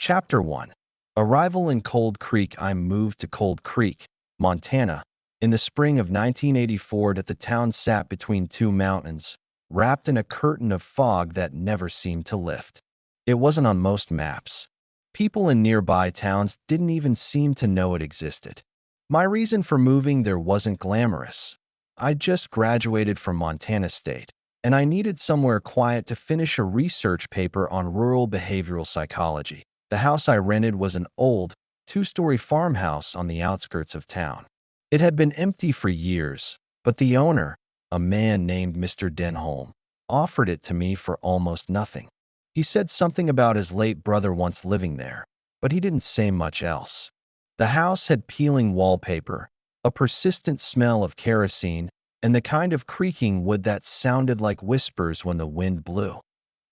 Chapter 1. Arrival in Cold Creek. I moved to Cold Creek, Montana, in the spring of 1984. The town sat between two mountains, wrapped in a curtain of fog that never seemed to lift. It wasn't on most maps. People in nearby towns didn't even seem to know it existed. My reason for moving there wasn't glamorous. I just graduated from Montana State, and I needed somewhere quiet to finish a research paper on rural behavioral psychology. The house I rented was an old, two-story farmhouse on the outskirts of town. It had been empty for years, but the owner, a man named Mr. Denholm, offered it to me for almost nothing. He said something about his late brother once living there, but he didn't say much else. The house had peeling wallpaper, a persistent smell of kerosene, and the kind of creaking wood that sounded like whispers when the wind blew.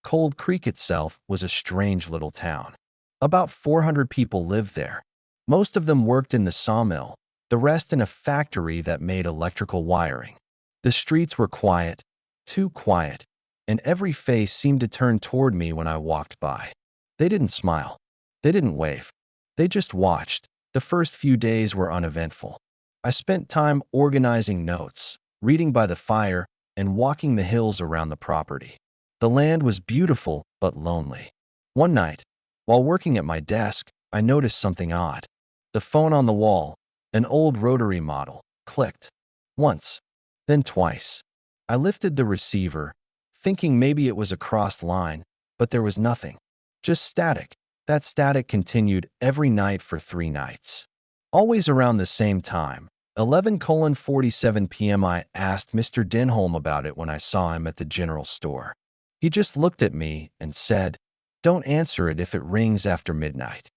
Cold Creek itself was a strange little town. About 400 people lived there. Most of them worked in the sawmill, the rest in a factory that made electrical wiring. The streets were quiet, too quiet, and every face seemed to turn toward me when I walked by. They didn't smile. They didn't wave. They just watched. The first few days were uneventful. I spent time organizing notes, reading by the fire, and walking the hills around the property. The land was beautiful but lonely. One night, while working at my desk, I noticed something odd. The phone on the wall, an old rotary model, clicked. Once, then twice. I lifted the receiver, thinking maybe it was a crossed line, but there was nothing. Just static. That static continued every night for 3 nights. Always around the same time, 11:47 p.m. I asked Mr. Denholm about it when I saw him at the general store. He just looked at me and said, "Don't answer it if it rings after midnight."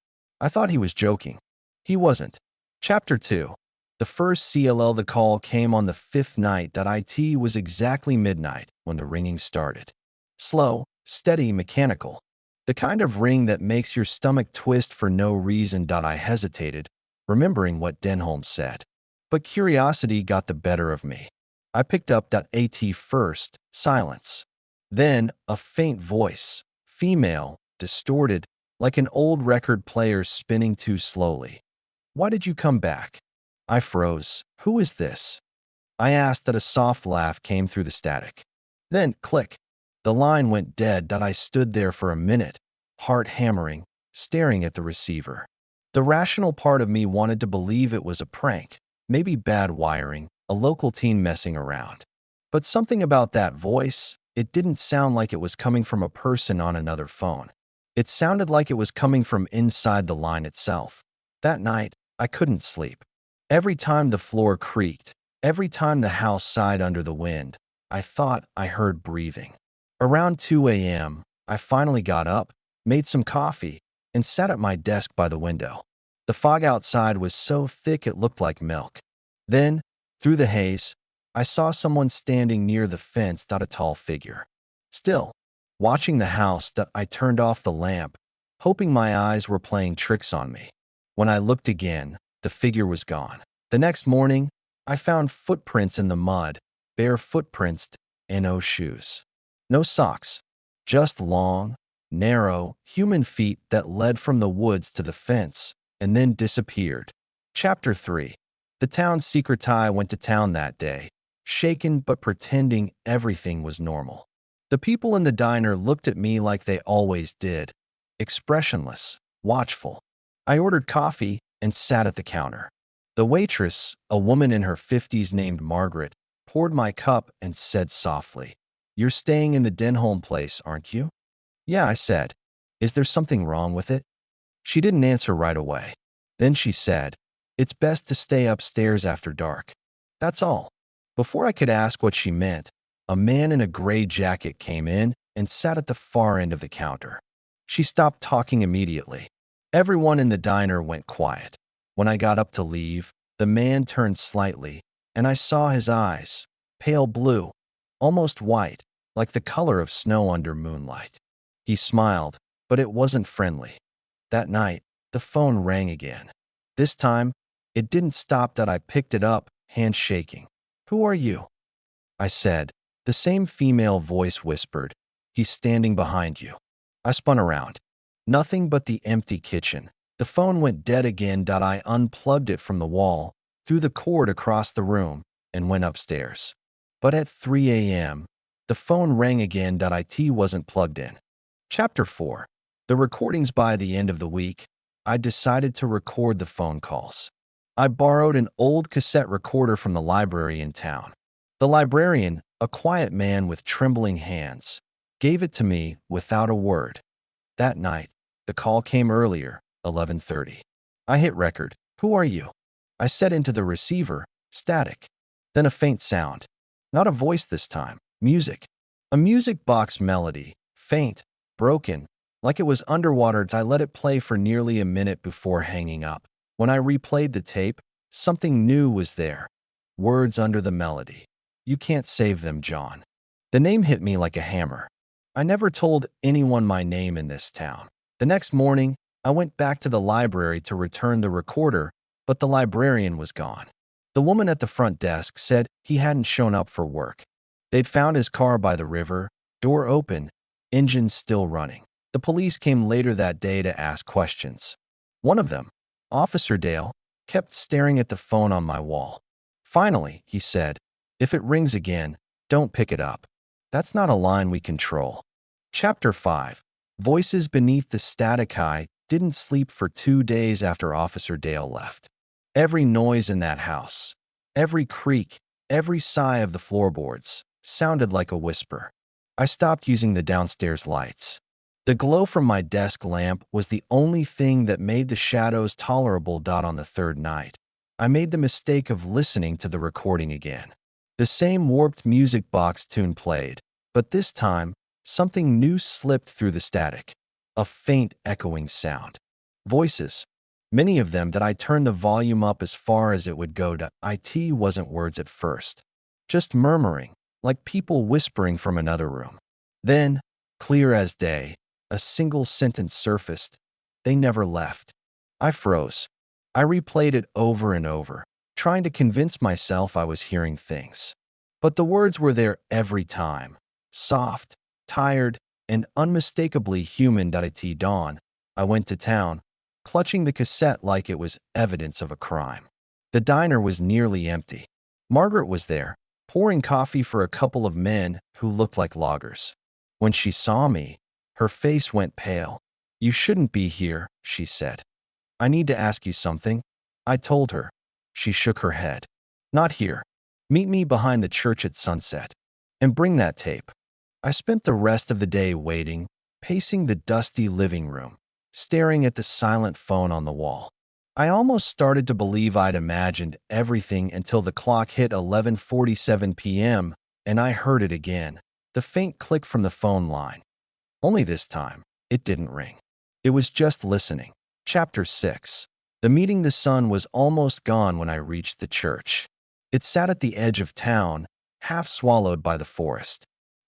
I thought he was joking. He wasn't. Chapter 2. The first CLL. The call came on the 5th night. It was exactly midnight when the ringing started. Slow, steady, mechanical. The kind of ring that makes your stomach twist for no reason. I hesitated, remembering what Denholm said. But curiosity got the better of me. I picked up at first, silence. Then a faint voice, female, distorted, like an old record player spinning too slowly. "Why did you come back?" I froze. "Who is this?" I asked. A soft laugh came through the static. Then, click. The line went dead. I stood there for a minute, heart hammering, staring at the receiver. The rational part of me wanted to believe it was a prank, maybe bad wiring, a local teen messing around. But something about that voice, it didn't sound like it was coming from a person on another phone. It sounded like it was coming from inside the line itself. That night, I couldn't sleep. Every time the floor creaked, every time the house sighed under the wind, I thought I heard breathing. Around 2 a.m., I finally got up, made some coffee, and sat at my desk by the window. The fog outside was so thick it looked like milk. Then, through the haze, I saw someone standing near the fence. A tall figure. Still, watching the house. I turned off the lamp, hoping my eyes were playing tricks on me. When I looked again, the figure was gone. The next morning, I found footprints in the mud, bare footprints, and no shoes. No socks, just long, narrow, human feet that led from the woods to the fence and then disappeared. Chapter 3. The town's secret. I went to town that day, shaken but pretending everything was normal. The people in the diner looked at me like they always did, expressionless, watchful. I ordered coffee and sat at the counter. The waitress, a woman in her 50s named Margaret, poured my cup and said softly, "You're staying in the Denholm place, aren't you?" "Yeah," I said. "Is there something wrong with it?" She didn't answer right away. Then she said, "It's best to stay upstairs after dark." That's all. Before I could ask what she meant, a man in a gray jacket came in and sat at the far end of the counter. She stopped talking immediately. Everyone in the diner went quiet. When I got up to leave, the man turned slightly, and I saw his eyes, pale blue, almost white, like the color of snow under moonlight. He smiled, but it wasn't friendly. That night, the phone rang again. This time, it didn't stop. I picked it up, hand shaking. "Who are you?" I said. The same female voice whispered, "He's standing behind you." I spun around. Nothing but the empty kitchen. The phone went dead again. I unplugged it from the wall, threw the cord across the room, and went upstairs. But at 3 a.m., the phone rang again. It wasn't plugged in. Chapter 4. The recordings. By the end of the week, I decided to record the phone calls. I borrowed an old cassette recorder from the library in town. The librarian, a quiet man with trembling hands, gave it to me without a word. That night, the call came earlier, 11:30. I hit record. "Who are you?" I said into the receiver, static. Then a faint sound. Not a voice this time. Music. A music box melody. Faint, broken, like it was underwater. I let it play for nearly a minute before hanging up. When I replayed the tape, something new was there. Words under the melody. "You can't save them, John." The name hit me like a hammer. I never told anyone my name in this town. The next morning, I went back to the library to return the recorder, but the librarian was gone. The woman at the front desk said he hadn't shown up for work. They'd found his car by the river, door open, engine still running. The police came later that day to ask questions. One of them, Officer Dale, kept staring at the phone on my wall. Finally, he said, "If it rings again, don't pick it up. That's not a line we control." Chapter 5. Voices beneath the static. I didn't sleep for 2 days after Officer Dale left. Every noise in that house, every creak, every sigh of the floorboards sounded like a whisper. I stopped using the downstairs lights. The glow from my desk lamp was the only thing that made the shadows tolerable. On the third night, I made the mistake of listening to the recording again. The same warped music box tune played, but this time, something new slipped through the static. A faint echoing sound. Voices. Many of them. I turned the volume up as far as it would go. It wasn't words at first. Just murmuring, like people whispering from another room. Then, clear as day, a single sentence surfaced. "They never left." I froze. I replayed it over and over, trying to convince myself I was hearing things. But the words were there every time. Soft, tired, and unmistakably human. At dawn, I went to town, clutching the cassette like it was evidence of a crime. The diner was nearly empty. Margaret was there, pouring coffee for a couple of men who looked like loggers. When she saw me, her face went pale. "You shouldn't be here," she said. "I need to ask you something." I told her. She shook her head. "Not here. Meet me behind the church at sunset. And bring that tape." I spent the rest of the day waiting, pacing the dusty living room, staring at the silent phone on the wall. I almost started to believe I'd imagined everything until the clock hit 11:47 p.m. and I heard it again, the faint click from the phone line. Only this time, it didn't ring. It was just listening. Chapter 6. The meeting. The sun was almost gone when I reached the church. It sat at the edge of town, half swallowed by the forest.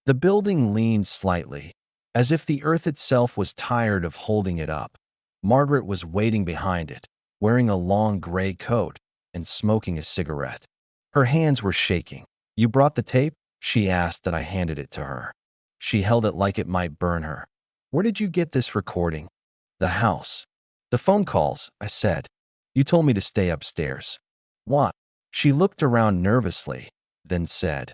The building leaned slightly, as if the earth itself was tired of holding it up. Margaret was waiting behind it, wearing a long gray coat and smoking a cigarette. Her hands were shaking. "You brought the tape?" she asked. I handed it to her. She held it like it might burn her. "Where did you get this recording?" "The house." "The phone calls," I said. "You told me to stay upstairs." "What?" She looked around nervously, then said,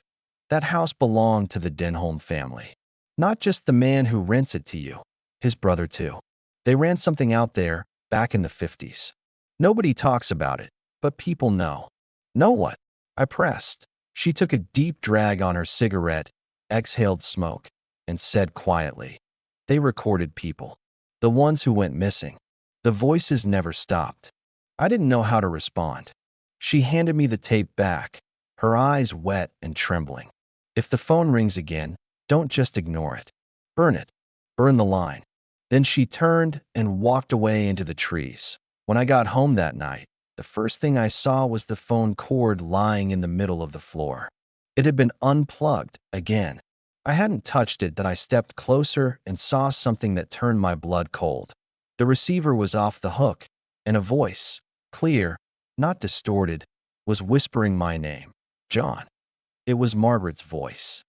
"That house belonged to the Denholm family. Not just the man who rents it to you. His brother, too. They ran something out there back in the 50s. Nobody talks about it, but people know." "Know what?" I pressed. She took a deep drag on her cigarette, exhaled smoke, and said quietly, "They recorded people. The ones who went missing. The voices never stopped." I didn't know how to respond. She handed me the tape back, her eyes wet and trembling. "If the phone rings again, don't just ignore it. Burn it. Burn the line." Then she turned and walked away into the trees. When I got home that night, the first thing I saw was the phone cord lying in the middle of the floor. It had been unplugged again. I hadn't touched it. I stepped closer and saw something that turned my blood cold. The receiver was off the hook, and a voice, clear, not distorted, was whispering my name. "John." It was Margaret's voice.